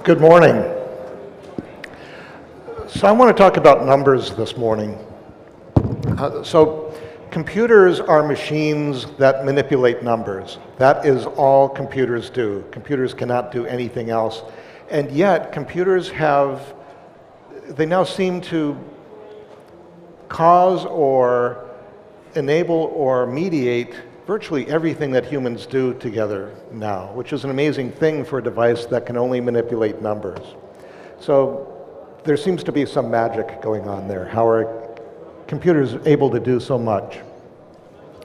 Good morning. So I want to talk about numbers this morning. Computers are machines that manipulate numbers. That is all computers do. Computers cannot do anything else. And yet, they now seem to cause or enable or mediate virtually everything that humans do together now, which is an amazing thing for a device that can only manipulate numbers. So there seems to be some magic going on there. How are computers able to do so much?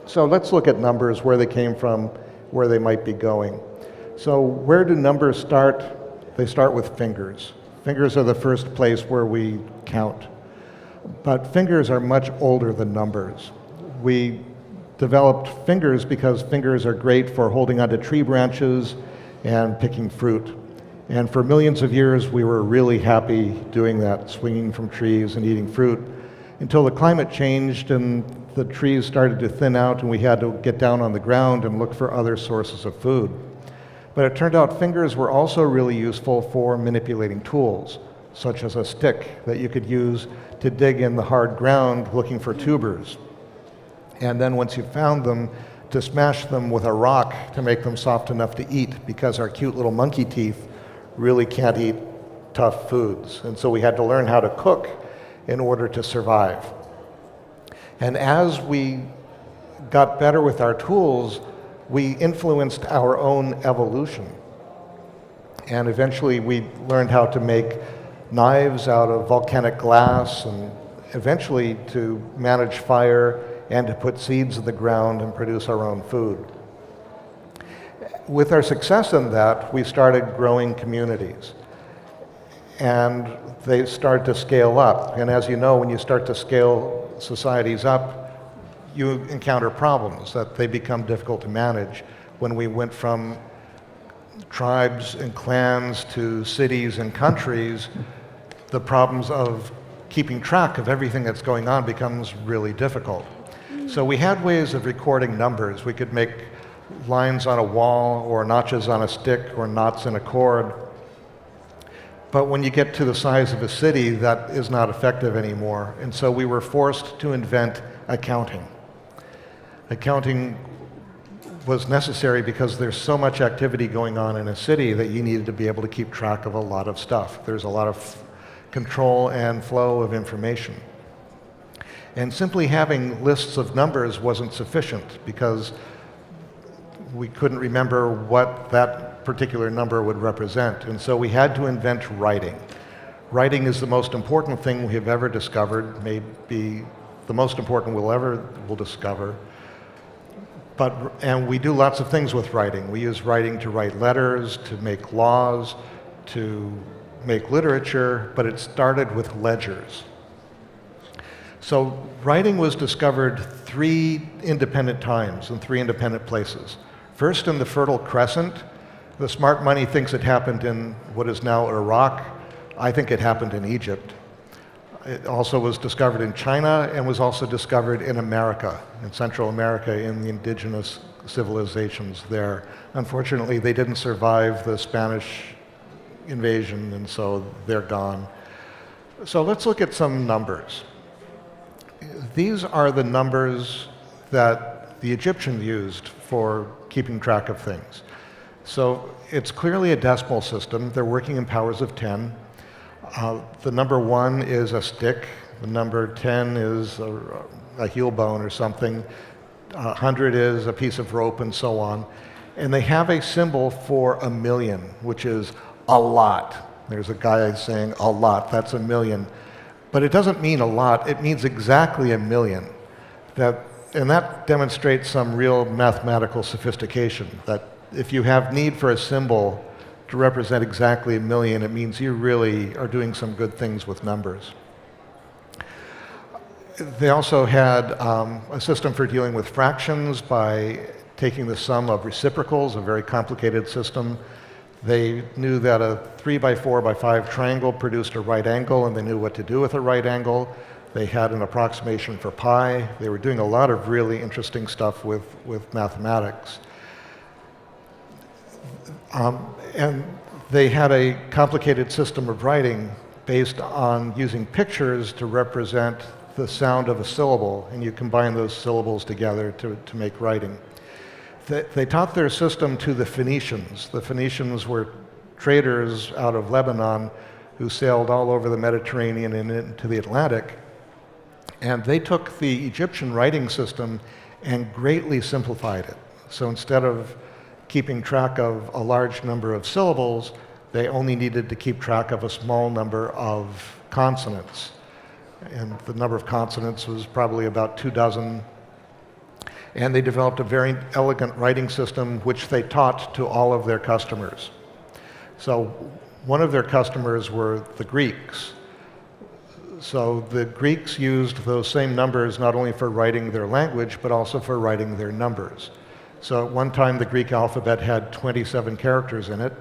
So let's look at numbers, where they came from, where they might be going. So where do numbers start? They start with fingers. Fingers are the first place where we count. But fingers are much older than numbers. We developed fingers because fingers are great for holding onto tree branches and picking fruit. And for millions of years, we were really happy doing that, swinging from trees and eating fruit, until the climate changed and the trees started to thin out and we had to get down on the ground and look for other sources of food. But it turned out fingers were also really useful for manipulating tools, such as a stick that you could use to dig in the hard ground looking for tubers. And then once you found them, to smash them with a rock to make them soft enough to eat, because our cute little monkey teeth really can't eat tough foods. And so we had to learn how to cook in order to survive. And as we got better with our tools, we influenced our own evolution. And eventually we learned how to make knives out of volcanic glass, and eventually to manage fire and to put seeds in the ground and produce our own food. With our success in that, we started growing communities. And they started to scale up. And as you know, when you start to scale societies up, you encounter problems, that they become difficult to manage. When we went from tribes and clans to cities and countries, the problems of keeping track of everything that's going on becomes really difficult. So we had ways of recording numbers. We could make lines on a wall, or notches on a stick, or knots in a cord. But when you get to the size of a city, that is not effective anymore. And so we were forced to invent accounting. Accounting was necessary because there's so much activity going on in a city that you needed to be able to keep track of a lot of stuff. There's a lot of control and flow of information. And simply having lists of numbers wasn't sufficient, because we couldn't remember what that particular number would represent. And so we had to invent writing. Writing is the most important thing we have ever discovered, maybe the most important we'll discover. And we do lots of things with writing. We use writing to write letters, to make laws, to make literature, but it started with ledgers. So writing was discovered 3 independent times in 3 independent places. First, in the Fertile Crescent. The smart money thinks it happened in what is now Iraq. I think it happened in Egypt. It also was discovered in China, and was also discovered in America, in Central America, in the indigenous civilizations there. Unfortunately, they didn't survive the Spanish invasion, and so they're gone. So let's look at some numbers. These are the numbers that the Egyptians used for keeping track of things. So it's clearly a decimal system. They're working in powers of 10. The number 1 is a stick. The number 10 is a heel bone or something. 100 is a piece of rope, and so on. And they have a symbol for a million, which is a lot. There's a guy saying a lot, that's a million. But it doesn't mean a lot, it means exactly a million. And that demonstrates some real mathematical sophistication, that if you have need for a symbol to represent exactly a million, it means you really are doing some good things with numbers. They also had a system for dealing with fractions by taking the sum of reciprocals, a very complicated system. They knew that a 3 by 4 by 5 triangle produced a right angle, and they knew what to do with a right angle. They had an approximation for pi. They were doing a lot of really interesting stuff with mathematics. And they had a complicated system of writing based on using pictures to represent the sound of a syllable, and you combine those syllables together to make writing. They taught their system to the Phoenicians. The Phoenicians were traders out of Lebanon who sailed all over the Mediterranean and into the Atlantic. And they took the Egyptian writing system and greatly simplified it. So instead of keeping track of a large number of syllables, they only needed to keep track of a small number of consonants. And the number of consonants was probably about 24. And they developed a very elegant writing system which they taught to all of their customers. So one of their customers were the Greeks. So the Greeks used those same numbers not only for writing their language, but also for writing their numbers. So at one time, the Greek alphabet had 27 characters in it.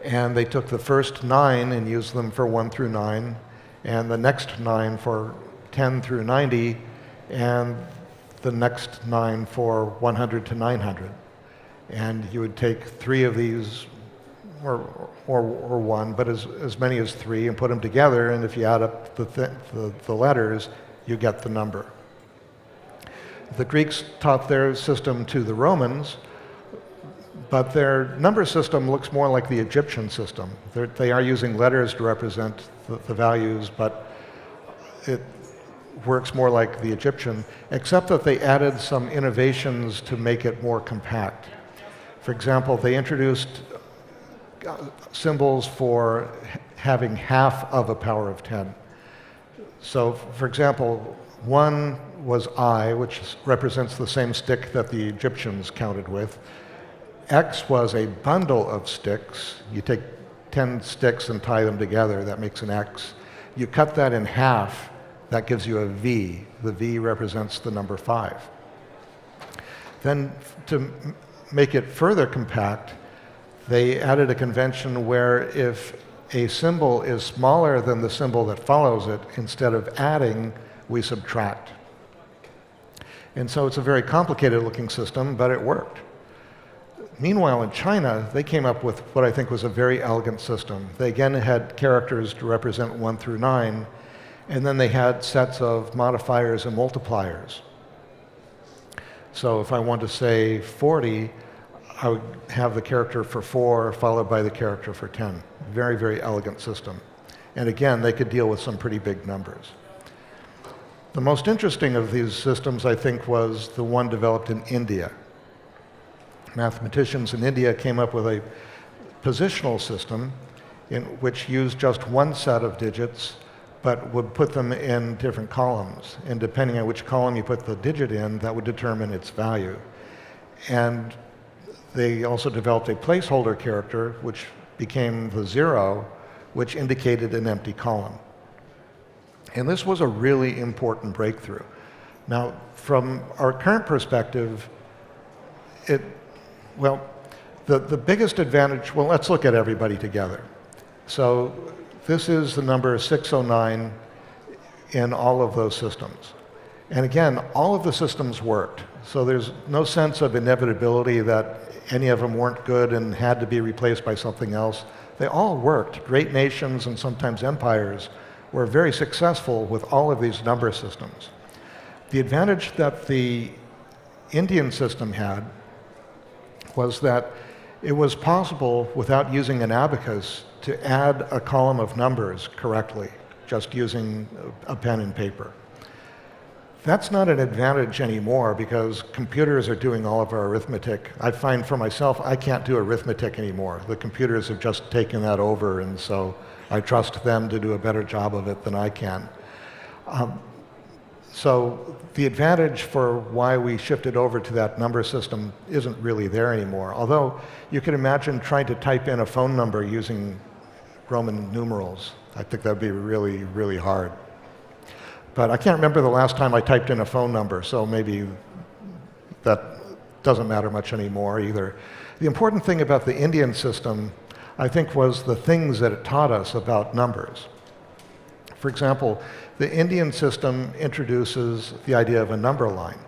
And they took the first 9 and used them for 1 through 9, and the next 9 for 10 through 90, and the next 9 for 100 to 900. And you would take 3 of these, or 1, but as many as 3, and put them together, and if you add up the letters, you get the number. The Greeks taught their system to the Romans, but their number system looks more like the Egyptian system. They are using letters to represent the values, but it works more like the Egyptian, except that they added some innovations to make it more compact. For example, they introduced symbols for having half of a power of 10. So, for example, 1 was I, which represents the same stick that the Egyptians counted with. X was a bundle of sticks. You take 10 sticks and tie them together, that makes an X. You cut that in half, that gives you a V. The V represents the number 5. Then to make it further compact, they added a convention where if a symbol is smaller than the symbol that follows it, instead of adding, we subtract. And so it's a very complicated looking system, but it worked. Meanwhile, in China, they came up with what I think was a very elegant system. They again had characters to represent 1 through 9, and then they had sets of modifiers and multipliers. So if I want to say 40, I would have the character for 4 followed by the character for 10. Very, very elegant system. And again, they could deal with some pretty big numbers. The most interesting of these systems, I think, was the one developed in India. Mathematicians in India came up with a positional system in which used just one set of digits, but would put them in different columns. And depending on which column you put the digit in, that would determine its value. And they also developed a placeholder character, which became the 0, which indicated an empty column. And this was a really important breakthrough. Now, from our current perspective, the biggest advantage, well, let's look at everybody together. So this is the number 609 in all of those systems. And again, all of the systems worked. So there's no sense of inevitability that any of them weren't good and had to be replaced by something else. They all worked. Great nations and sometimes empires were very successful with all of these number systems. The advantage that the Indian system had was that it was possible, without using an abacus, to add a column of numbers correctly, just using a pen and paper. That's not an advantage anymore because computers are doing all of our arithmetic. I find for myself, I can't do arithmetic anymore. The computers have just taken that over, and so I trust them to do a better job of it than I can. So the advantage for why we shifted over to that number system isn't really there anymore. Although you could imagine trying to type in a phone number using Roman numerals. I think that'd be really, really hard. But I can't remember the last time I typed in a phone number, so maybe that doesn't matter much anymore either. The important thing about the Indian system, I think, was the things that it taught us about numbers. For example, the Indian system introduces the idea of a number line,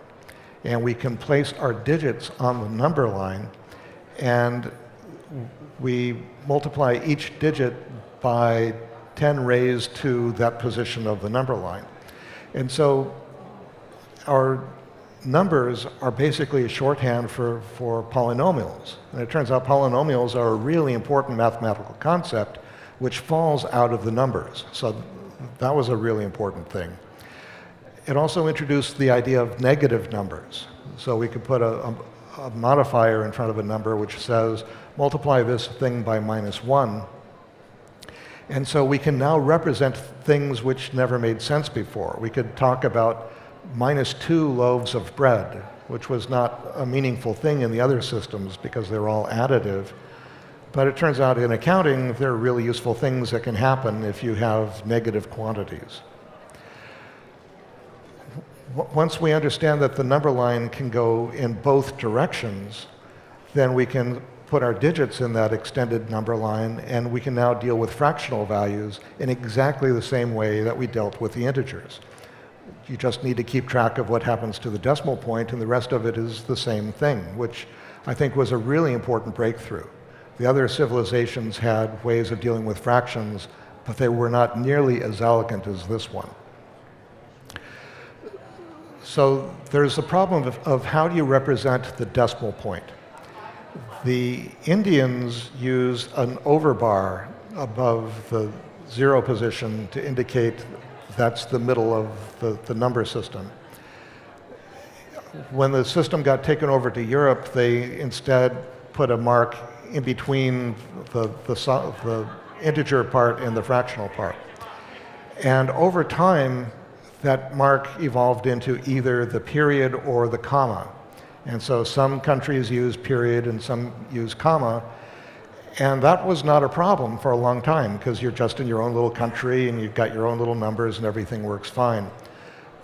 and we can place our digits on the number line, and we multiply each digit by 10 raised to that position of the number line. And so our numbers are basically a shorthand for polynomials. And it turns out polynomials are a really important mathematical concept which falls out of the numbers. So that was a really important thing. It also introduced the idea of negative numbers. So we could put a modifier in front of a number which says, multiply this thing by -1. And so we can now represent things which never made sense before. We could talk about -2 loaves of bread, which was not a meaningful thing in the other systems because they're all additive. But it turns out in accounting, there are really useful things that can happen if you have negative quantities. Once we understand that the number line can go in both directions, then we can put our digits in that extended number line, and we can now deal with fractional values in exactly the same way that we dealt with the integers. You just need to keep track of what happens to the decimal point, and the rest of it is the same thing, which I think was a really important breakthrough. The other civilizations had ways of dealing with fractions, but they were not nearly as elegant as this one. So there's the problem of how do you represent the decimal point. The Indians use an overbar above the 0 position to indicate that's the middle of the number system. When the system got taken over to Europe, they instead put a mark in between the integer part and the fractional part. And over time, that mark evolved into either the period or the comma. And so some countries use period and some use comma. And that was not a problem for a long time because you're just in your own little country and you've got your own little numbers and everything works fine.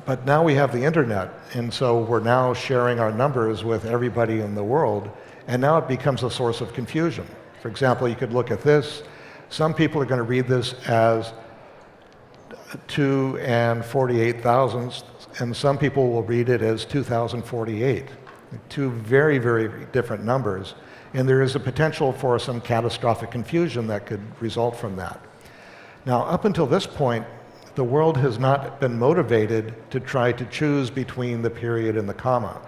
But now we have the internet, and so we're now sharing our numbers with everybody in the world, and now it becomes a source of confusion. For example, you could look at this. Some people are going to read this as 2 and 48 thousandths, and some people will read it as 2048. Two very, very different numbers. And there is a potential for some catastrophic confusion that could result from that. Now, up until this point, the world has not been motivated to try to choose between the period and the comma.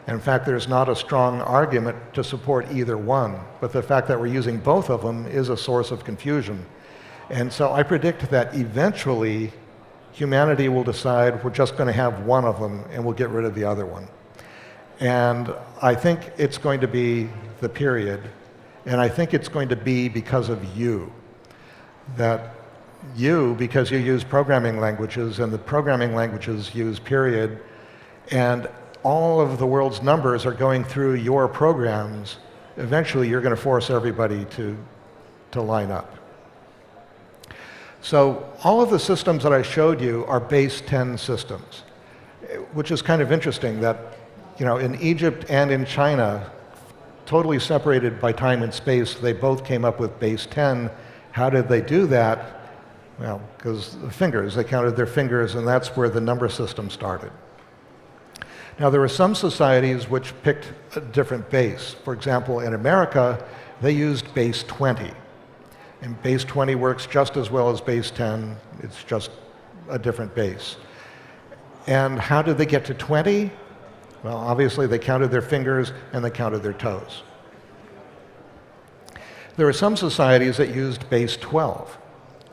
And in fact, there's not a strong argument to support either one, but the fact that we're using both of them is a source of confusion. And so I predict that eventually humanity will decide we're just going to have one of them and we'll get rid of the other one. And I think it's going to be the period, and I think it's going to be because of you. That you, because you use programming languages, and the programming languages use period, and all of the world's numbers are going through your programs, eventually you're going to force everybody to line up. So all of the systems that I showed you are base 10 systems, which is kind of interesting that, you know, in Egypt and in China, totally separated by time and space, they both came up with base 10. How did they do that? Well, because the fingers, they counted their fingers, and that's where the number system started. Now, there were some societies which picked a different base. For example, in America, they used base 20. And base 20 works just as well as base 10. It's just a different base. And how did they get to 20? Well, obviously, they counted their fingers and they counted their toes. There are some societies that used base 12.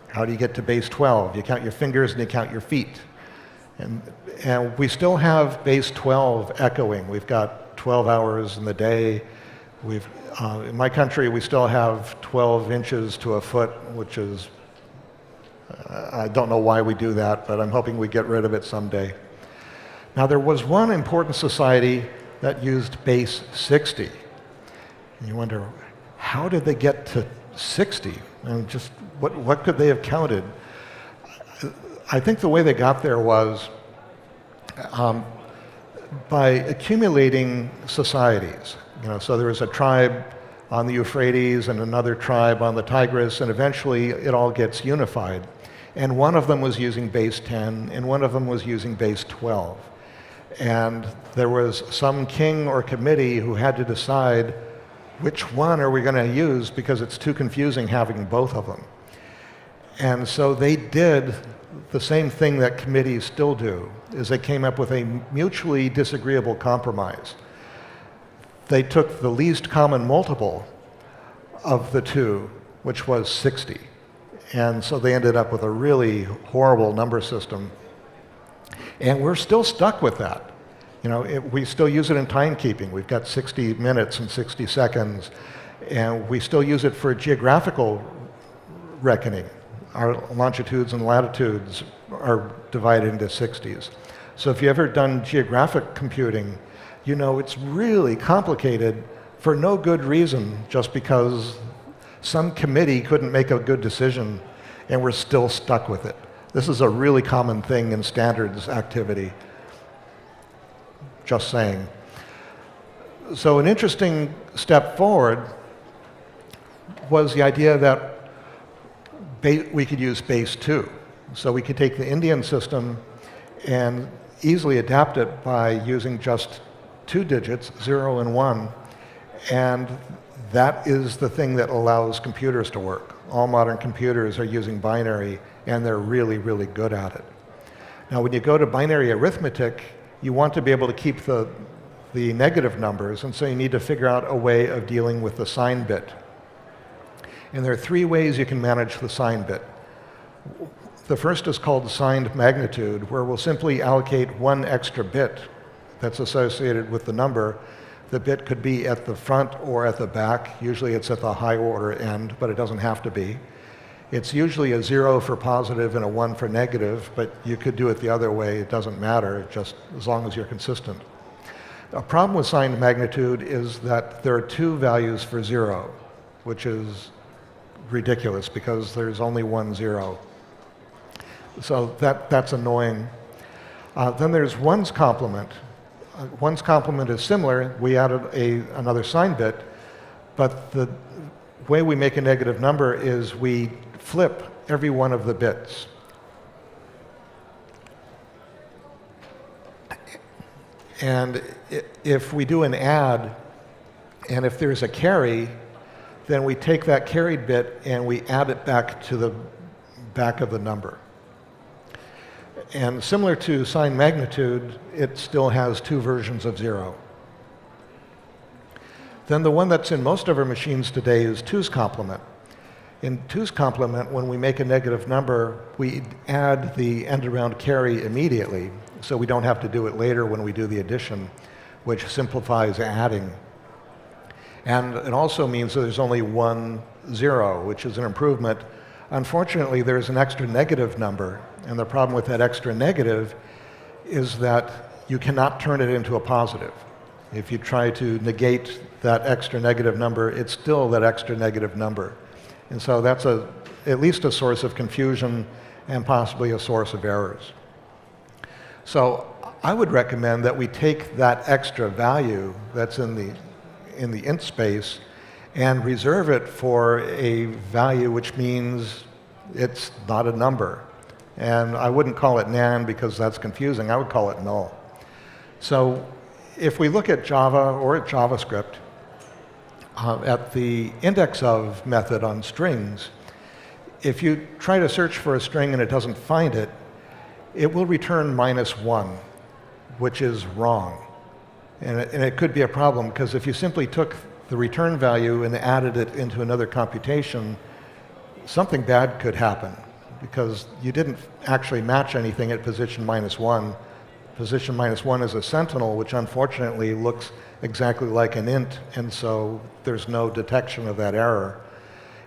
How do you get to base 12? You count your fingers and you count your feet. And we still have base 12 echoing. We've got 12 hours in the day. In my country, we still have 12 inches to a foot, which is, I don't know why we do that, but I'm hoping we get rid of it someday. Now, there was one important society that used base 60. And you wonder, how did they get to 60? And just what could they have counted? I think the way they got there was by accumulating societies. You know, so there was a tribe on the Euphrates and another tribe on the Tigris, and eventually it all gets unified. And one of them was using base 10, and one of them was using base 12. And there was some king or committee who had to decide which one are we going to use because it's too confusing having both of them. And so they did the same thing that committees still do, is they came up with a mutually disagreeable compromise. They took the least common multiple of the two, which was 60. And so they ended up with a really horrible number system. And we're still stuck with that. You know, we still use it in timekeeping. We've got 60 minutes and 60 seconds, and we still use it for geographical reckoning. Our longitudes and latitudes are divided into 60s. So if you've ever done geographic computing, you know it's really complicated for no good reason, just because some committee couldn't make a good decision and we're still stuck with it. This is a really common thing in standards activity. Just saying. So an interesting step forward was the idea that we could use base 2. So we could take the Indian system and easily adapt it by using just 2 digits, 0 and 1, and that is the thing that allows computers to work. All modern computers are using binary, and they're really, really good at it. Now, when you go to binary arithmetic, you want to be able to keep the negative numbers, and so you need to figure out a way of dealing with the sign bit. And there are 3 ways you can manage the sign bit. The first is called signed magnitude, where we'll simply allocate 1 extra bit that's associated with the number. The bit could be at the front or at the back. Usually it's at the high order end, but it doesn't have to be. It's usually a 0 for positive and a 1 for negative, but you could do it the other way. It doesn't matter, just as long as you're consistent. A problem with signed magnitude is that there are 2 values for 0, which is ridiculous because there's only 1 0. So that's annoying. Then there's ones complement. Ones complement is similar. We added another sign bit, but the way we make a negative number is we flip every one of the bits. And if we do an add, and if there's a carry, then we take that carried bit and we add it back to the back of the number. And similar to sign magnitude, it still has 2 versions of 0. Then the one that's in most of our machines today is 2's complement. In 2's complement, when we make a negative number, we add the end-around carry immediately, so we don't have to do it later when we do the addition, which simplifies adding. And it also means that there's only 1 0, which is an improvement. Unfortunately, there's an extra negative number, and the problem with that extra negative is that you cannot turn it into a positive. If you try to negate that extra negative number, it's still that extra negative number. And so that's at least a source of confusion and possibly a source of errors. So I would recommend that we take that extra value that's in the int space and reserve it for a value which means it's not a number. And I wouldn't call it NaN because that's confusing. I would call it null. So if we look at Java or at JavaScript, at the index of method on strings, if you try to search for a string and it doesn't find it, it will return -1, which is wrong. And it could be a problem because if you simply took the return value and added it into another computation, something bad could happen because you didn't actually match anything at position -1. Position -1 is a sentinel, which unfortunately looks exactly like an int, and so there's no detection of that error.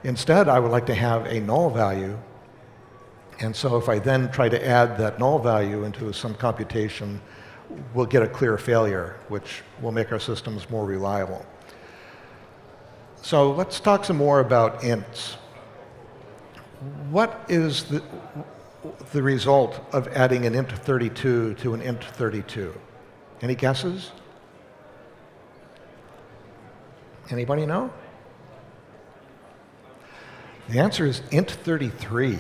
Instead, I would like to have a null value, and so if I then try to add that null value into some computation, we'll get a clear failure, which will make our systems more reliable. So let's talk some more about ints. What is the result of adding an int 32 to an int 32? Any guesses? Anybody know? The answer is int 33.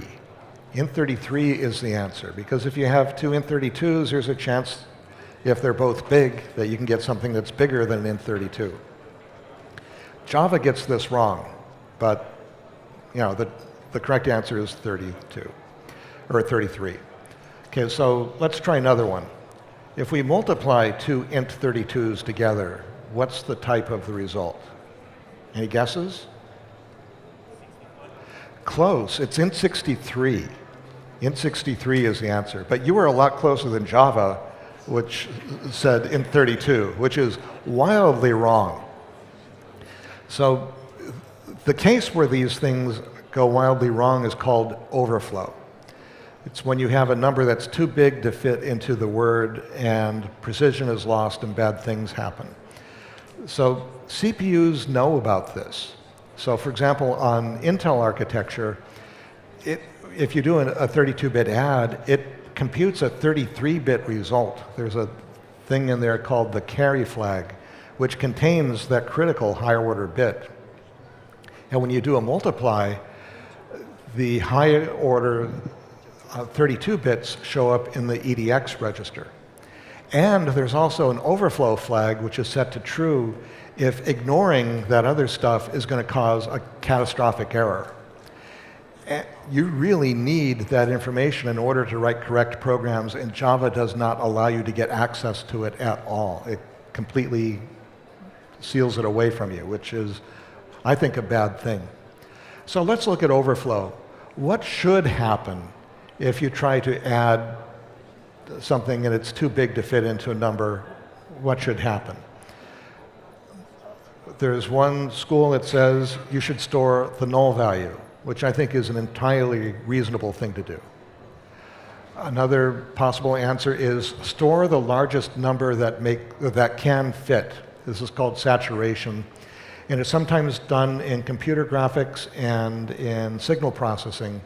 Int 33 is the answer, because if you have 2 int 32s, there's a chance, if they're both big, that you can get something that's bigger than an int 32. Java gets this wrong, but the correct answer is 32, or 33. Okay, so let's try another one. If we multiply two int 32s together, what's the type of the result? Any guesses? Close. It's int 63. Int 63 is the answer. But you were a lot closer than Java, which said int 32, which is wildly wrong. So the case where these things go wildly wrong is called overflow. It's when you have a number that's too big to fit into the word and precision is lost and bad things happen. So CPUs know about this. So for example, on Intel architecture, if you do a 32-bit add, it computes a 33-bit result. There's a thing in there called the carry flag, which contains that critical higher order bit. And when you do a multiply, the higher order 32 bits show up in the EDX register. And there's also an overflow flag, which is set to true if ignoring that other stuff is going to cause a catastrophic error. You really need that information in order to write correct programs, and Java does not allow you to get access to it at all. It completely seals it away from you, which is, I think, a bad thing. So let's look at overflow. What should happen if you try to add something and it's too big to fit into a number? What should happen? There's one school that says you should store the null value, which I think is an entirely reasonable thing to do. Another possible answer is store the largest number that can fit. This is called saturation. And it's sometimes done in computer graphics and in signal processing,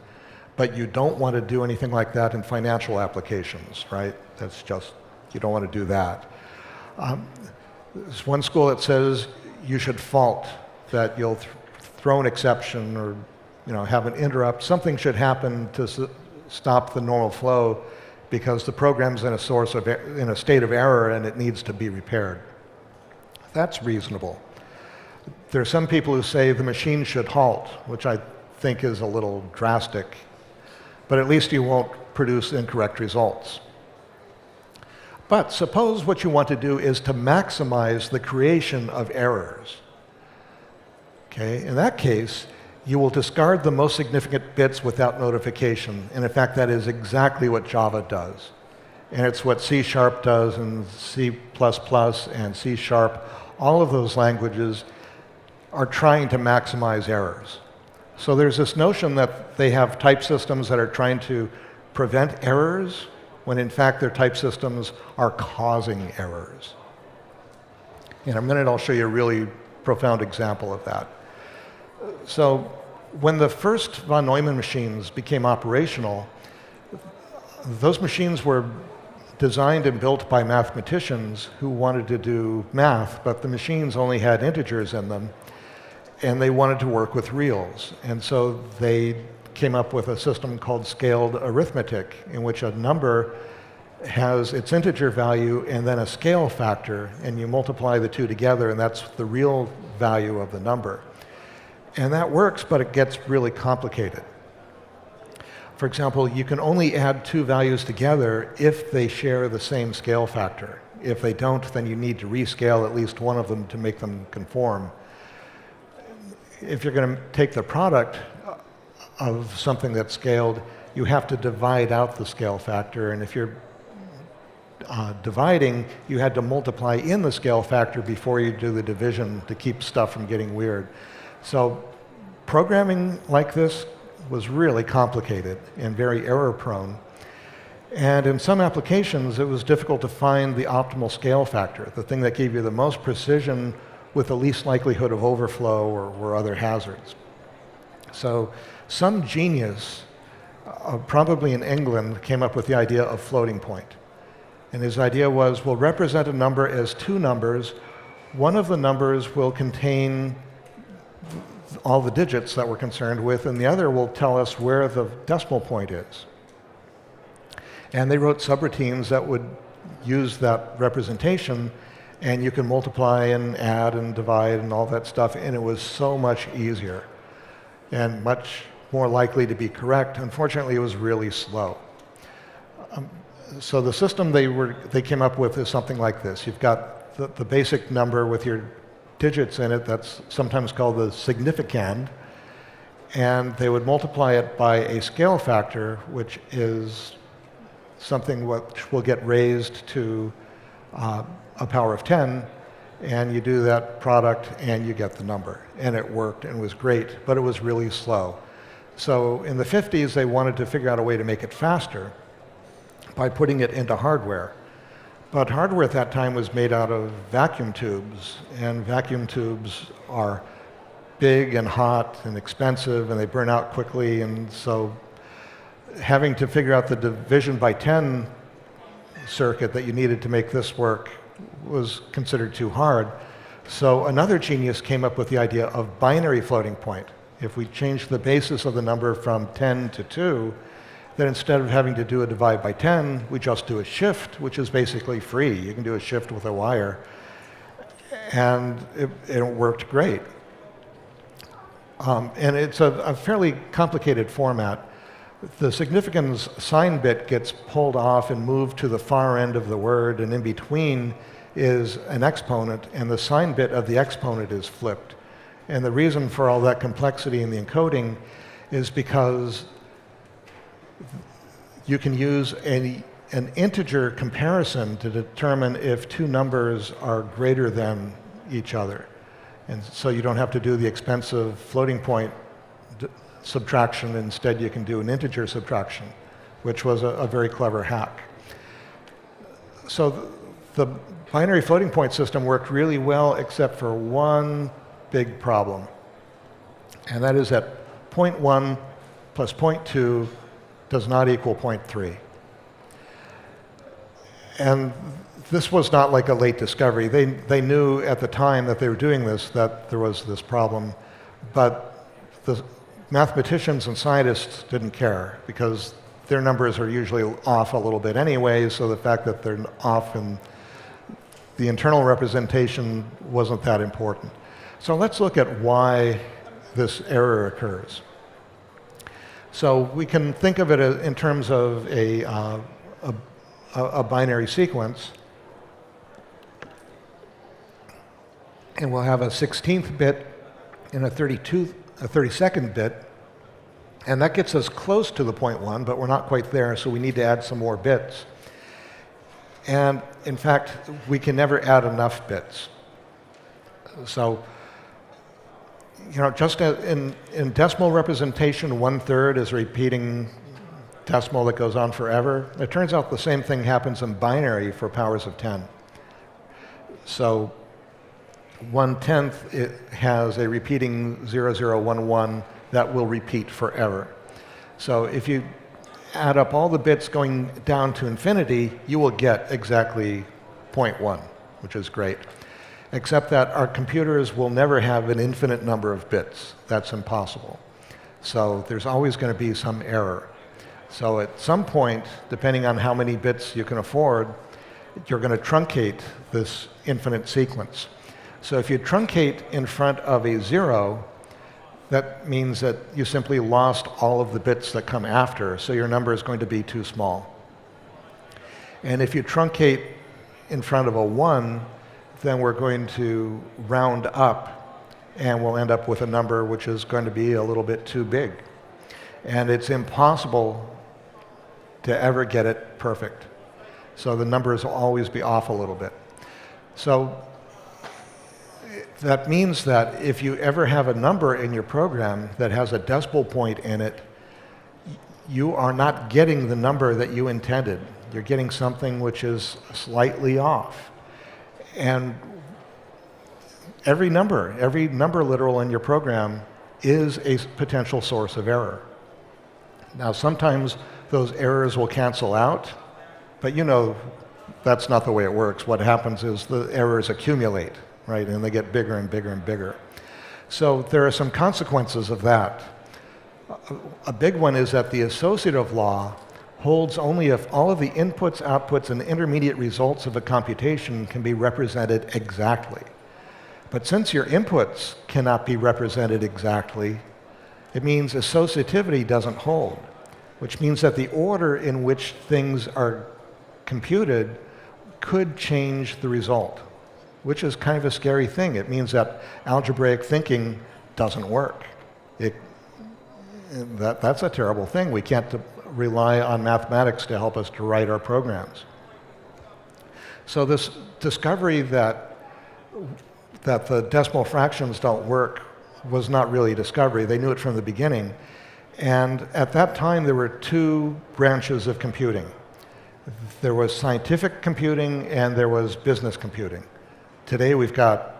but you don't want to do anything like that in financial applications, right? That's just, you don't want to do that. There's one school that says you should fault, that you'll throw an exception or have an interrupt. Something should happen to stop the normal flow because the program's in a state of error and it needs to be repaired. That's reasonable. There are some people who say the machine should halt, which I think is a little drastic, but at least you won't produce incorrect results. But suppose what you want to do is to maximize the creation of errors. Okay, in that case, you will discard the most significant bits without notification. And in fact, that is exactly what Java does. And it's what C# does, and C++ and C#. All of those languages are trying to maximize errors. So there's this notion that they have type systems that are trying to prevent errors, when in fact their type systems are causing errors. In a minute, I'll show you a really profound example of that. So when the first von Neumann machines became operational, those machines were designed and built by mathematicians who wanted to do math, but the machines only had integers in them, and they wanted to work with reals. And so they came up with a system called scaled arithmetic, in which a number has its integer value and then a scale factor, and you multiply the two together, and that's the real value of the number. And that works, but it gets really complicated. For example, you can only add two values together if they share the same scale factor. If they don't, then you need to rescale at least one of them to make them conform. If you're going to take the product of something that's scaled, you have to divide out the scale factor, and if you're dividing, you had to multiply in the scale factor before you do the division to keep stuff from getting weird. So programming like this was really complicated and very error prone. And in some applications, it was difficult to find the optimal scale factor, the thing that gave you the most precision with the least likelihood of overflow or other hazards. So some genius, probably in England, came up with the idea of floating point. And his idea was, we'll represent a number as two numbers. One of the numbers will contain all the digits that we're concerned with, and the other will tell us where the decimal point is. And they wrote subroutines that would use that representation, And you can multiply and add and divide and all that stuff, and it was so much easier and much more likely to be correct. Unfortunately, it was really slow. So the system they came up with is something like this. You've got the basic number with your digits in it, that's sometimes called the significand, and they would multiply it by a scale factor, which is something which will get raised to a power of 10, and you do that product and you get the number. And it worked and it was great, but it was really slow. So in the 50s, they wanted to figure out a way to make it faster by putting it into hardware. But hardware at that time was made out of vacuum tubes, and vacuum tubes are big and hot and expensive, and they burn out quickly, and so having to figure out the division by 10 circuit that you needed to make this work was considered too hard. So another genius came up with the idea of binary floating point. If we change the basis of the number from 10 to 2, then instead of having to do a divide by 10, we just do a shift, which is basically free. You can do a shift with a wire. And it worked great. And it's a fairly complicated format. The significance sign bit gets pulled off and moved to the far end of the word, and in between is an exponent, and the sign bit of the exponent is flipped. And the reason for all that complexity in the encoding is because you can use an integer comparison to determine if two numbers are greater than each other. And so you don't have to do the expensive floating point subtraction. Instead, you can do an integer subtraction, which was a very clever hack. So the binary floating point system worked really well, except for one big problem. And that is that 0.1 plus 0.2 does not equal 0.3. And this was not like a late discovery. They knew at the time that they were doing this that there was this problem, but the mathematicians and scientists didn't care because their numbers are usually off a little bit anyway, so the fact that they're off in the internal representation wasn't that important. So let's look at why this error occurs. So we can think of it in terms of a binary sequence. And we'll have a 16th bit and a 32nd bit. And that gets us close to the 0.1, but we're not quite there, so we need to add some more bits. And in fact, we can never add enough bits. So, just in decimal representation, 1/3 is a repeating decimal that goes on forever. It turns out the same thing happens in binary for powers of 10. So 1/10 it has a repeating 0011 that will repeat forever. So if you add up all the bits going down to infinity, you will get exactly 0.1, which is great. Except that our computers will never have an infinite number of bits. That's impossible. So there's always going to be some error. So at some point, depending on how many bits you can afford, you're going to truncate this infinite sequence. So if you truncate in front of a 0, that means that you simply lost all of the bits that come after, so your number is going to be too small. And if you truncate in front of a 1, then we're going to round up, and we'll end up with a number which is going to be a little bit too big. And it's impossible to ever get it perfect. So the numbers will always be off a little bit. So that means that if you ever have a number in your program that has a decimal point in it, you are not getting the number that you intended. You're getting something which is slightly off. And every number literal in your program is a potential source of error. Now, sometimes those errors will cancel out, but that's not the way it works. What happens is the errors accumulate, right? And they get bigger and bigger and bigger. So there are some consequences of that. A big one is that the associative law holds only if all of the inputs, outputs, and intermediate results of a computation can be represented exactly. But since your inputs cannot be represented exactly, it means associativity doesn't hold, which means that the order in which things are computed could change the result, which is kind of a scary thing. It means that algebraic thinking doesn't work. That's a terrible thing. We can't rely on mathematics to help us to write our programs. So this discovery that the decimal fractions don't work was not really a discovery. They knew it from the beginning. And at that time, there were two branches of computing. There was scientific computing and there was business computing. Today, we've got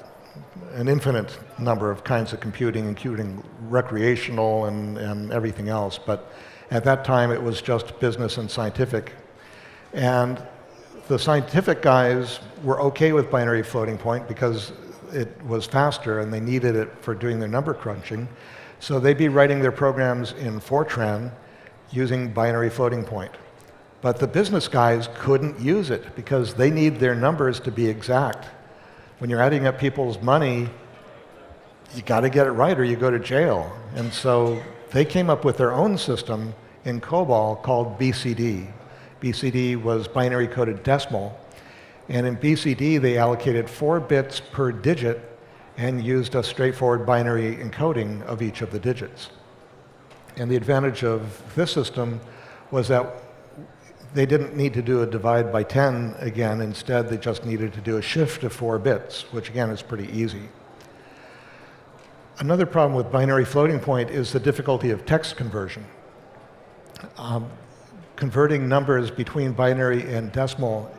an infinite number of kinds of computing, including recreational and everything else. But at that time, it was just business and scientific. And the scientific guys were okay with binary floating point because it was faster and they needed it for doing their number crunching. So they'd be writing their programs in Fortran using binary floating point. But the business guys couldn't use it because they need their numbers to be exact. When you're adding up people's money, you got to get it right or you go to jail. And so they came up with their own system in COBOL called BCD. BCD was binary coded decimal. And in BCD, they allocated 4 bits per digit and used a straightforward binary encoding of each of the digits. And the advantage of this system was that they didn't need to do a divide by 10 again. Instead, they just needed to do a shift of 4 bits, which again is pretty easy. Another problem with binary floating point is the difficulty of text conversion. Converting numbers between binary and decimal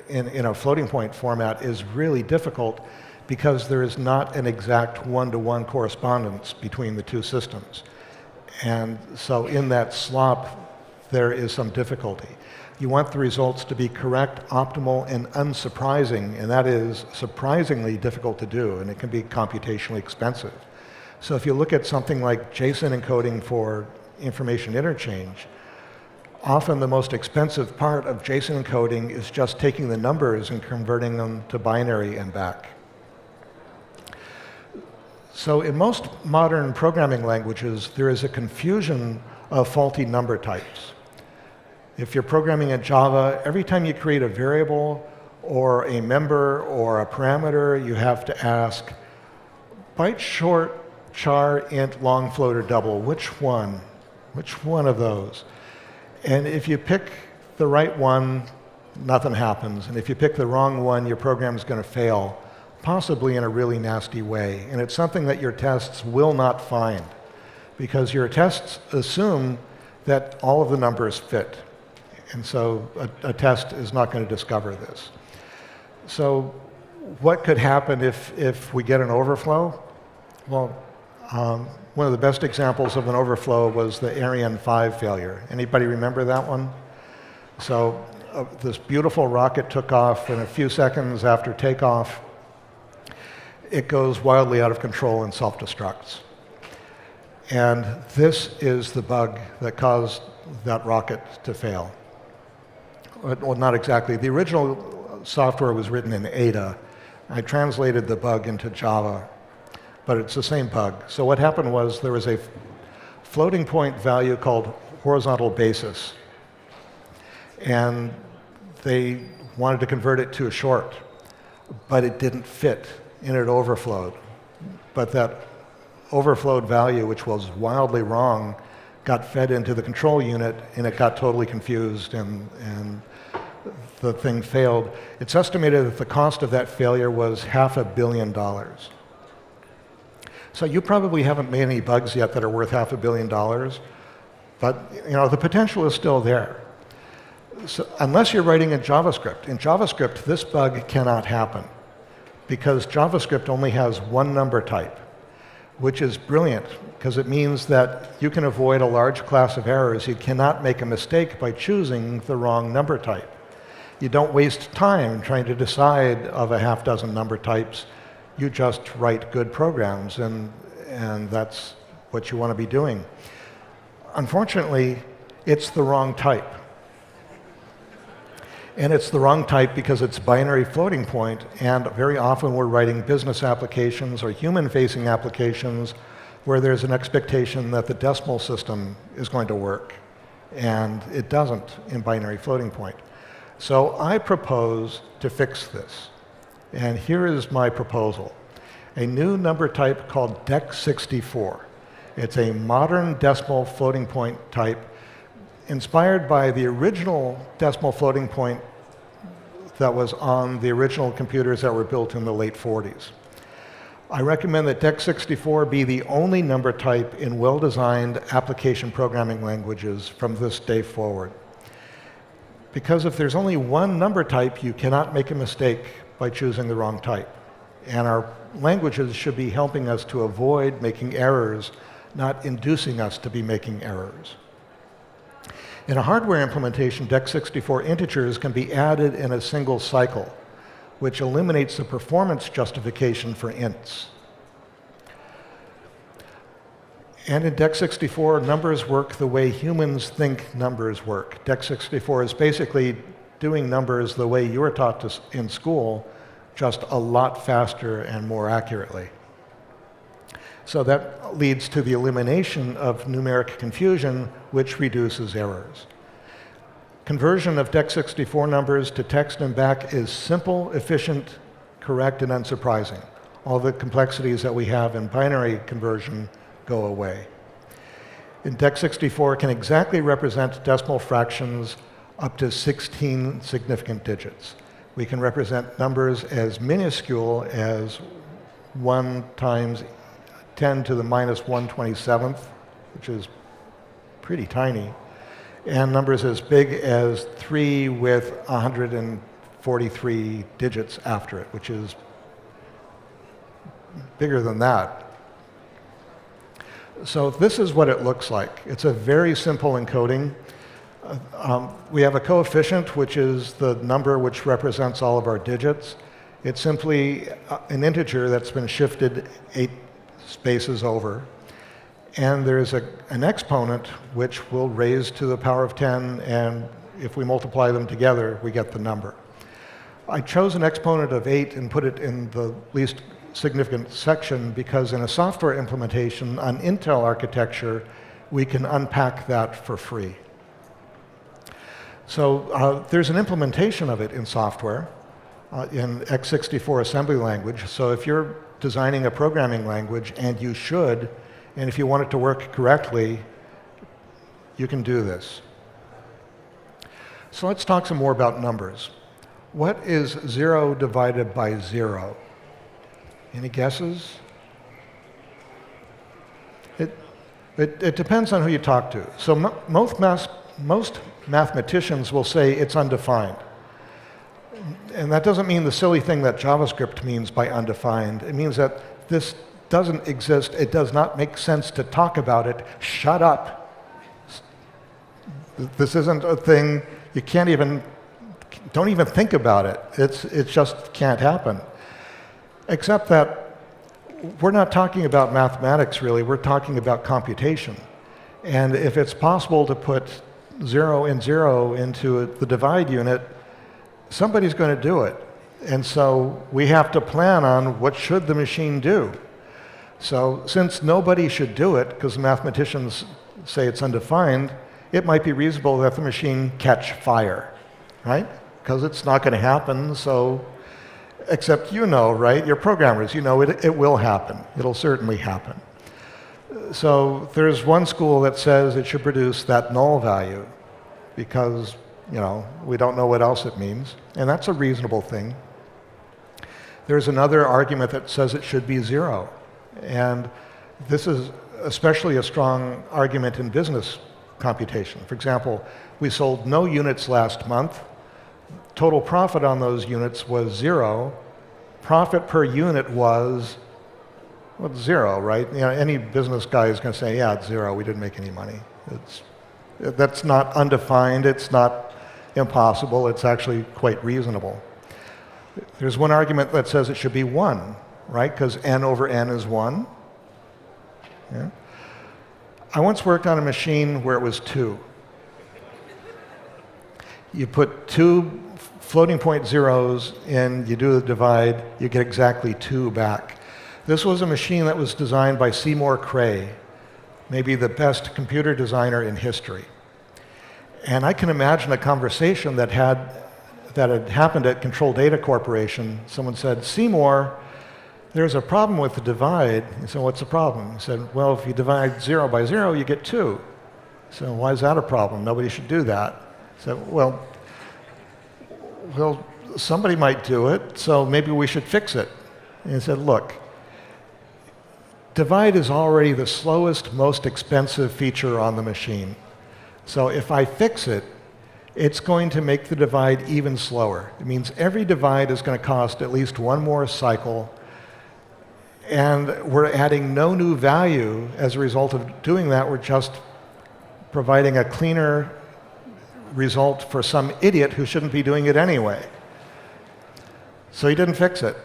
in a floating point format is really difficult because there is not an exact one-to-one correspondence between the two systems. And so in that slop, there is some difficulty. You want the results to be correct, optimal, and unsurprising, and that is surprisingly difficult to do, and it can be computationally expensive. So if you look at something like JSON encoding for information interchange, often the most expensive part of JSON encoding is just taking the numbers and converting them to binary and back. So in most modern programming languages, there is a confusion of faulty number types. If you're programming in Java, every time you create a variable or a member or a parameter, you have to ask, byte short, char, int, long, float, or double, which one? Which one of those? And if you pick the right one, nothing happens. And if you pick the wrong one, your program's going to fail, possibly in a really nasty way. And it's something that your tests will not find, because your tests assume that all of the numbers fit. And so a test is not going to discover this. So what could happen if we get an overflow? Well, one of the best examples of an overflow was the Ariane 5 failure. Anybody remember that one? So this beautiful rocket took off, and a few seconds after takeoff, it goes wildly out of control and self-destructs. And this is the bug that caused that rocket to fail. Well, not exactly. The original software was written in Ada. I translated the bug into Java, but it's the same bug. So what happened was there was a floating point value called horizontal basis, and they wanted to convert it to a short, but it didn't fit, and it overflowed. But that overflowed value, which was wildly wrong, got fed into the control unit, and it got totally confused, and the thing failed. It's estimated that the cost of that failure was $500 million. So you probably haven't made any bugs yet that are worth $500 million, but the potential is still there. So unless you're writing in JavaScript. In JavaScript, this bug cannot happen because JavaScript only has one number type, which is brilliant because it means that you can avoid a large class of errors. You cannot make a mistake by choosing the wrong number type. You don't waste time trying to decide of a half dozen number types. You just write good programs, and that's what you want to be doing. Unfortunately, It's the wrong type. And it's the wrong type because it's binary floating point, and very often we're writing business applications or human-facing applications where there's an expectation that the decimal system is going to work, and it doesn't in binary floating point. So I propose to fix this, and here is my proposal. A new number type called DEC64. It's a modern decimal floating point type inspired by the original decimal floating point that was on the original computers that were built in the late 40s. I recommend that DEC64 be the only number type in well-designed application programming languages from this day forward. Because if there's only one number type, you cannot make a mistake by choosing the wrong type. And our languages should be helping us to avoid making errors, not inducing us to be making errors. In a hardware implementation, DEC64 integers can be added in a single cycle, which eliminates the performance justification for ints. And in DEC64, numbers work the way humans think numbers work. DEC64 is basically doing numbers the way you were taught in school, just a lot faster and more accurately. So that leads to the elimination of numeric confusion, which reduces errors. Conversion of DEC64 numbers to text and back is simple, efficient, correct, and unsurprising. All the complexities that we have in binary conversion go away. In DEC64 can exactly represent decimal fractions up to 16 significant digits. We can represent numbers as minuscule as 1 times 10 to the minus 127th, which is pretty tiny, and numbers as big as 3 with 143 digits after it, which is bigger than that. So this is what it looks like. It's a very simple encoding. We have a coefficient, which is the number which represents all of our digits. It's simply an integer that's been shifted 8 spaces over. And there's an exponent which will raise to the power of 10, and if we multiply them together, we get the number. I chose an exponent of 8 and put it in the least significant section because in a software implementation on Intel architecture, we can unpack that for free. So there's an implementation of it in software in x64 assembly language. So if you're designing a programming language, and you should, and if you want it to work correctly, you can do this. So let's talk some more about numbers. What is 0 divided by 0? Any guesses? It depends on who you talk to. So most mathematicians will say it's undefined. And that doesn't mean the silly thing that JavaScript means by undefined. It means that this doesn't exist. It does not make sense to talk about it. Shut up. This isn't a thing. You can't even, don't even think about it. It just can't happen. Except that we're not talking about mathematics, really. We're talking about computation. And if it's possible to put 0 and 0 into the divide unit, somebody's going to do it. And so we have to plan on what should the machine do. So since nobody should do it, because mathematicians say it's undefined, it might be reasonable that the machine catch fire, right? Because it's not going to happen, so, except you know, right? You're programmers, you know it will happen. It'll certainly happen. So there's one school that says it should produce that null value because, you know, we don't know what else it means, and that's a reasonable thing. There's another argument that says it should be 0, and this is especially a strong argument in business computation. For example, we sold no units last month. Total profit on those units was 0. Profit per unit was, well, 0, right? You know, any business guy is going to say, yeah, it's 0. We didn't make any money. That's not undefined. It's not impossible. It's actually quite reasonable. There's one argument that says it should be 1, right? Because n over n is 1. Yeah. I once worked on a machine where it was 2. You put two floating point zeros in, you do the divide, you get exactly 2 back. This was a machine that was designed by Seymour Cray, maybe the best computer designer in history. And I can imagine a conversation that had happened at Control Data Corporation. Someone said, Seymour, there's a problem with the divide. He said, what's the problem? He said, well, if you divide 0 by 0, you get 2. So why is that a problem? Nobody should do that. He said, well, somebody might do it, so maybe we should fix it. And he said, look, divide is already the slowest, most expensive feature on the machine. So if I fix it, it's going to make the divide even slower. It means every divide is going to cost at least one more cycle, and we're adding no new value as a result of doing that. We're just providing a cleaner result for some idiot who shouldn't be doing it anyway. So he didn't fix it.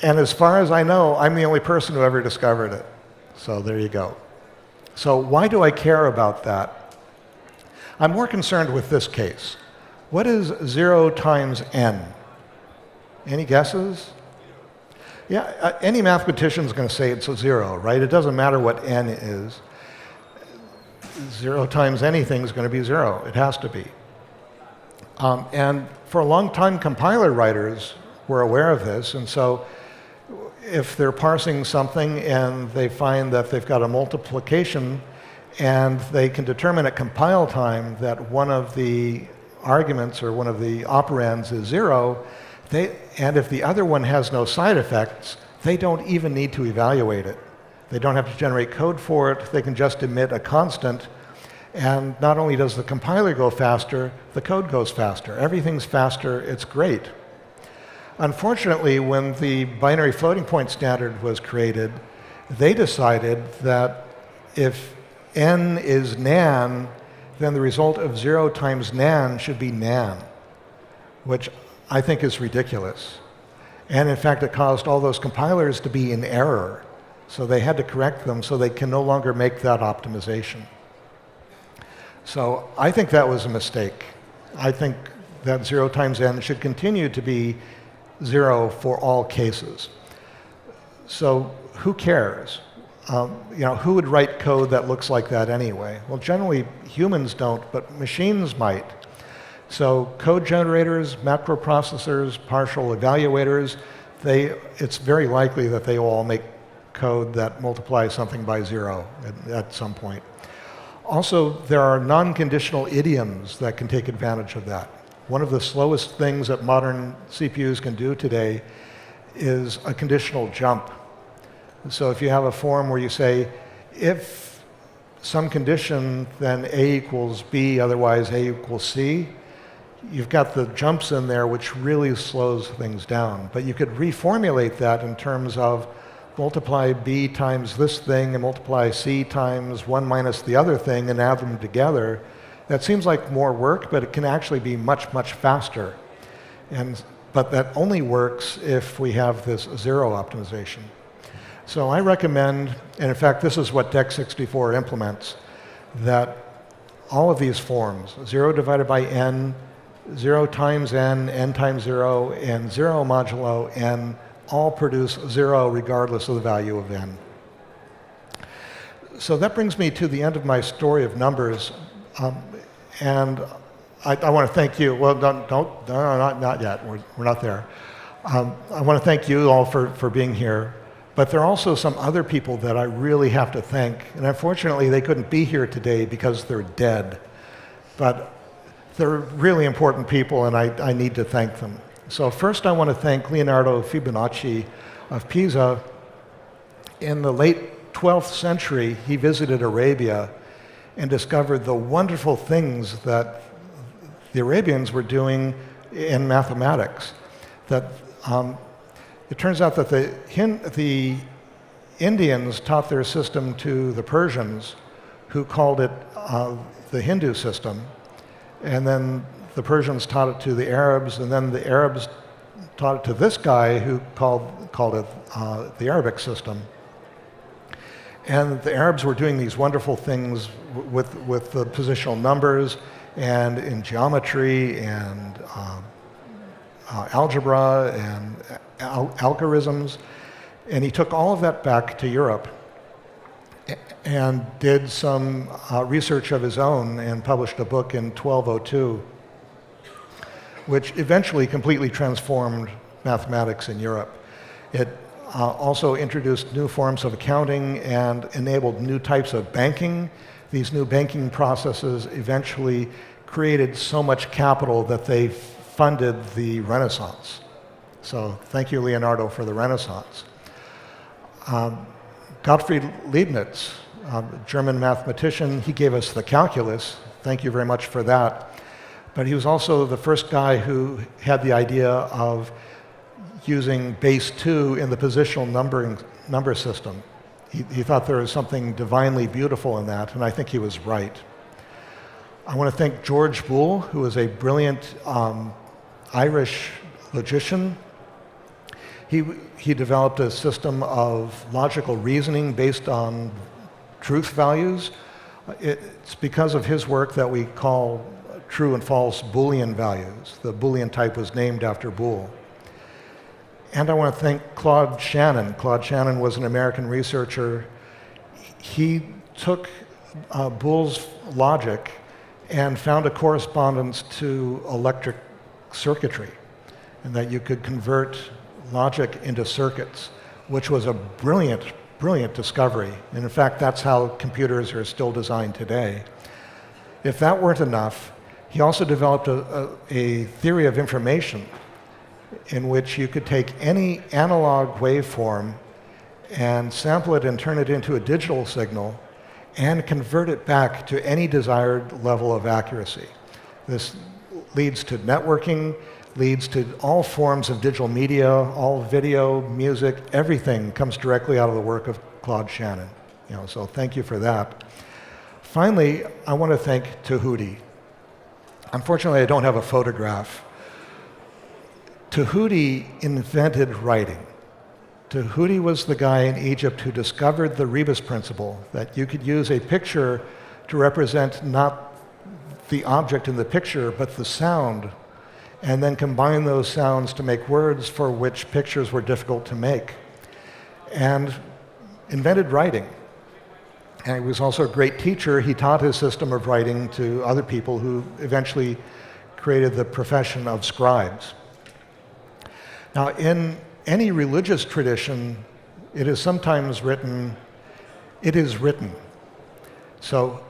And as far as I know, I'm the only person who ever discovered it. So there you go. So why do I care about that? I'm more concerned with this case. What is 0 times n? Any guesses? Yeah, any mathematician is going to say it's a 0, right? It doesn't matter what n is. 0 times anything is going to be 0. It has to be. And for a long time, compiler writers were aware of this, and so if they're parsing something and they find that they've got a multiplication and they can determine at compile time that one of the arguments or one of the operands is 0, and if the other one has no side effects, they don't even need to evaluate it. They don't have to generate code for it. They can just emit a constant. And not only does the compiler go faster, the code goes faster. Everything's faster. It's great. Unfortunately, when the binary floating point standard was created, they decided that if n is nan, then the result of 0 times nan should be nan, which I think is ridiculous. And in fact, it caused all those compilers to be in error. So they had to correct them so they can no longer make that optimization. So I think that was a mistake. I think that 0 times n should continue to be 0 for all cases. So who cares? Who would write code that looks like that anyway? Well, generally humans don't, but machines might. So code generators, macro processors, partial evaluators, it's very likely that they will all make code that multiplies something by 0 at some point. Also, there are non-conditional idioms that can take advantage of that. One of the slowest things that modern CPUs can do today is a conditional jump. So if you have a form where you say, if some condition, then A equals B, otherwise A equals C, you've got the jumps in there which really slows things down. But you could reformulate that in terms of multiply B times this thing and multiply C times 1 minus the other thing and add them together. That seems like more work, but it can actually be much, much faster. But that only works if we have this 0 optimization. So I recommend, and in fact this is what DEC64 implements, that all of these forms, 0 divided by n, 0 times n times 0, and 0 modulo n, all produce 0 regardless of the value of n. So that brings me to the end of my story of numbers. And I want to thank you. Well, not yet. We're not there. I want to thank you all for being here. But there are also some other people that I really have to thank. And unfortunately, they couldn't be here today because they're dead. But they're really important people, and I need to thank them. So first, I want to thank Leonardo Fibonacci of Pisa. In the late 12th century, he visited Arabia and discovered the wonderful things that the Arabians were doing in mathematics. That it turns out that the Indians taught their system to the Persians, who called it the Hindu system, and then the Persians taught it to the Arabs, and then the Arabs taught it to this guy who called it the Arabic system. And the Arabs were doing these wonderful things with the positional numbers and in geometry and algebra and algorithms. And he took all of that back to Europe and did some research of his own and published a book in 1202, which eventually completely transformed mathematics in Europe. It also introduced new forms of accounting and enabled new types of banking. These new banking processes eventually created so much capital that they funded the Renaissance. So thank you, Leonardo, for the Renaissance. Gottfried Leibniz, German mathematician, he gave us the calculus. Thank you very much for that. But he was also the first guy who had the idea of using base 2 in the positional number system. He thought there was something divinely beautiful in that, and I think he was right. I want to thank George Boole, who was a brilliant Irish logician. He developed a system of logical reasoning based on truth values. It's because of his work that we call true and false Boolean values. The Boolean type was named after Boole. And I want to thank Claude Shannon. Claude Shannon was an American researcher. He took Boole's logic and found a correspondence to electric circuitry, and that you could convert logic into circuits, which was a brilliant, brilliant discovery. And in fact, that's how computers are still designed today. If that weren't enough, he also developed a theory of information in which you could take any analog waveform and sample it and turn it into a digital signal and convert it back to any desired level of accuracy. This leads to networking, leads to all forms of digital media, all video, music, everything comes directly out of the work of Claude Shannon. So thank you for that. Finally, I want to thank Tahuti. Unfortunately, I don't have a photograph. Tahuti invented writing. Tahuti was the guy in Egypt who discovered the rebus principle, that you could use a picture to represent not the object in the picture, but the sound, and then combine those sounds to make words for which pictures were difficult to make, and invented writing. And he was also a great teacher. He taught his system of writing to other people who eventually created the profession of scribes. Now, in any religious tradition, it is sometimes written, "It is written." So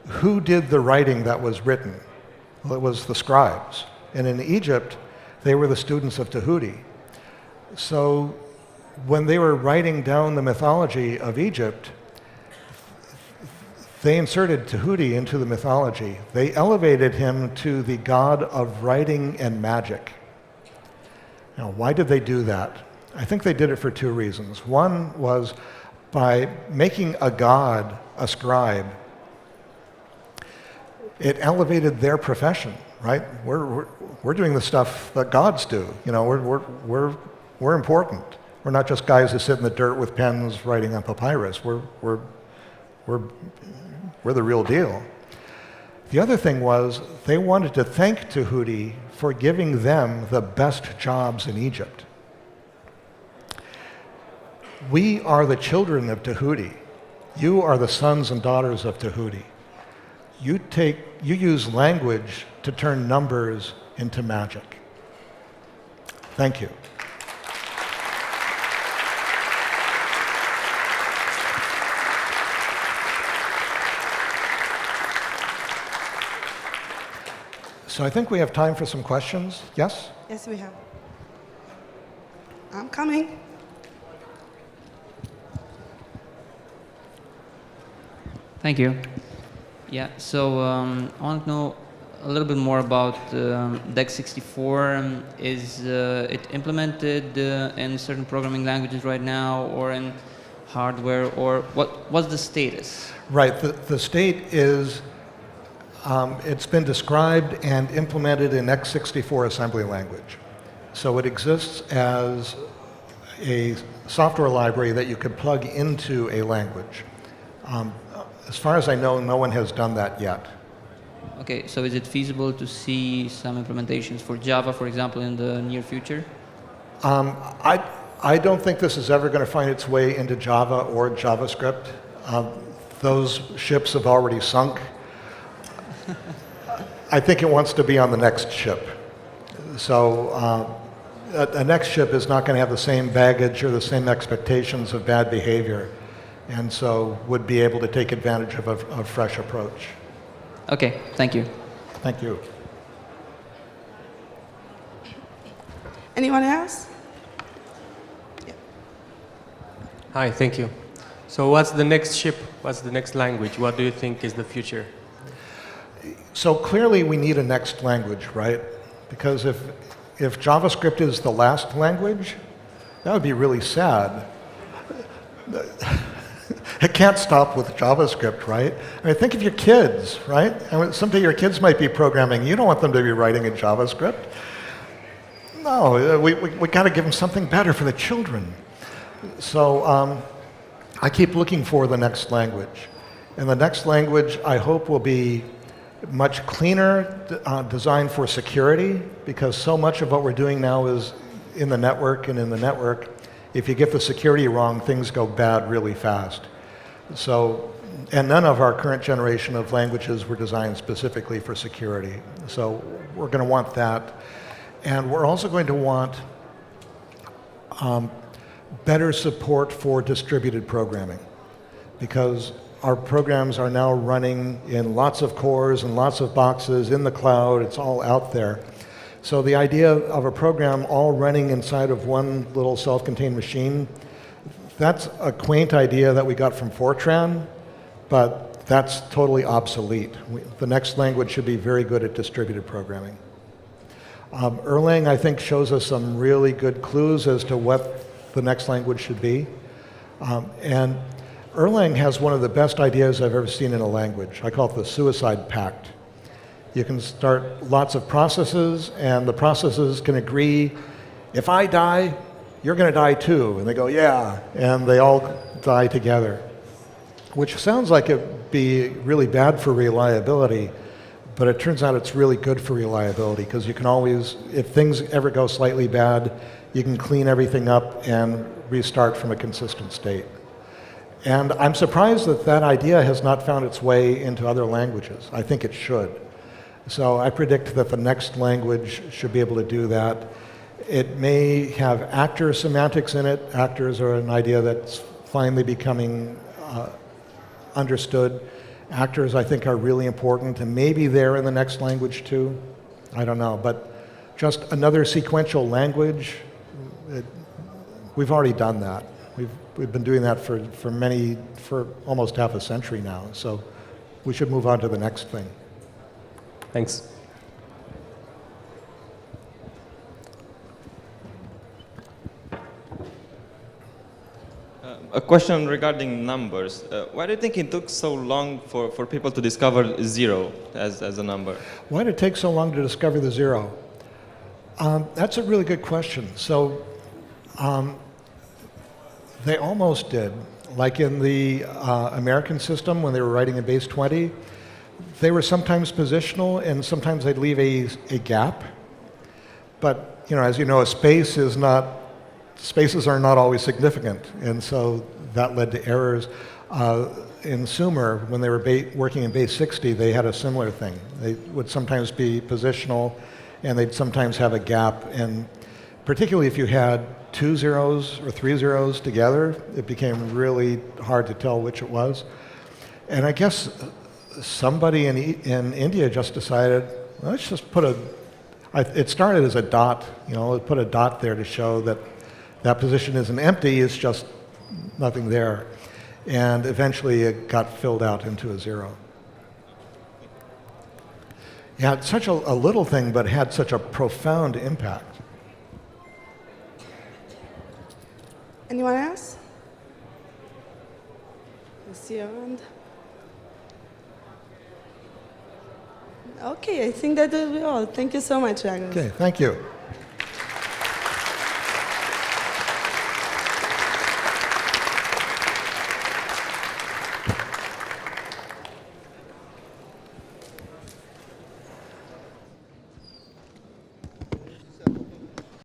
who did the writing that was written? Well, it was the scribes. And in Egypt, they were the students of Tahuti. So when they were writing down the mythology of Egypt, they inserted Tahuti into the mythology. They elevated him to the god of writing and magic. Now, why did they do that? I think they did it for two reasons. One was by making a god a scribe, it elevated their profession, right? We're doing the stuff that gods do. We're important. We're not just guys who sit in the dirt with pens writing on papyrus. We're the real deal. The other thing was they wanted to thank Tahuti for giving them the best jobs in Egypt. We are the children of Tahuti. You are the sons and daughters of Tahuti. You use language to turn numbers into magic. Thank you. So I think we have time for some questions. Yes? Yes, we have. I'm coming. Thank you. Yeah, so I want to know a little bit more about DEX64. Is it implemented in certain programming languages right now, or in hardware, or what's the status? Right, the state is, it's been described and implemented in x64 assembly language. So it exists as a software library that you could plug into a language. As far as I know, no one has done that yet. Okay, so is it feasible to see some implementations for Java, for example, in the near future? I don't think this is ever going to find its way into Java or JavaScript. Those ships have already sunk. I think it wants to be on the next ship. So a next ship is not going to have the same baggage or the same expectations of bad behavior, and so would be able to take advantage of a fresh approach. Okay, thank you. Thank you. Anyone else? Hi, thank you. So what's the next ship? What's the next language? What do you think is the future? So clearly we need a next language, right? Because if JavaScript is the last language, that would be really sad. It can't stop with JavaScript, right? I mean, think of your kids, right? I mean, someday your kids might be programming. You don't want them to be writing in JavaScript. No, we got to give them something better for the children. So I keep looking for the next language. And the next language, I hope, will be much cleaner, designed for security, because so much of what we're doing now is in the network, and in the network, if you get the security wrong, things go bad really fast. So, and none of our current generation of languages were designed specifically for security. So we're going to want that. And we're also going to want better support for distributed programming, because our programs are now running in lots of cores and lots of boxes in the cloud. It's all out there. So the idea of a program all running inside of one little self-contained machine, that's a quaint idea that we got from Fortran, but that's totally obsolete. The next language should be very good at distributed programming. Erlang, I think, shows us some really good clues as to what the next language should be. And Erlang has one of the best ideas I've ever seen in a language. I call it the suicide pact. You can start lots of processes, and the processes can agree, if I die, you're going to die too. And they go, yeah, and they all die together, which sounds like it'd be really bad for reliability, but it turns out it's really good for reliability, because you can always, if things ever go slightly bad, you can clean everything up and restart from a consistent state. And I'm surprised that that idea has not found its way into other languages. I think it should. So I predict that the next language should be able to do that. It may have actor semantics in it. Actors are an idea that's finally becoming understood. Actors, I think, are really important, and maybe they're in the next language too. I don't know, but just another sequential language, we've already done that. We've been doing that for almost half a century now, so we should move on to the next thing. Thanks. A question regarding numbers. Why do you think it took so long for people to discover zero as a number? Why did it take so long to discover the zero? That's a really good question. So they almost did. Like in the American system, when they were writing in base 20, they were sometimes positional, and sometimes they'd leave a gap. But as you know, spaces are not always significant, and so that led to errors. In Sumer, when they were working in base 60, they had a similar thing. They would sometimes be positional, and they'd sometimes have a gap. And particularly if you had 2 zeros or 3 zeros together, it became really hard to tell which it was. And I guess somebody in India just decided, let's just put it started as a dot, let's put a dot there to show that that position isn't empty, it's just nothing there. And eventually it got filled out into a zero. Yeah, it's such a little thing, but had such a profound impact. Anyone else? I see your hand. Okay, I think that will be all. Thank you so much, Agnes. Okay, thank you.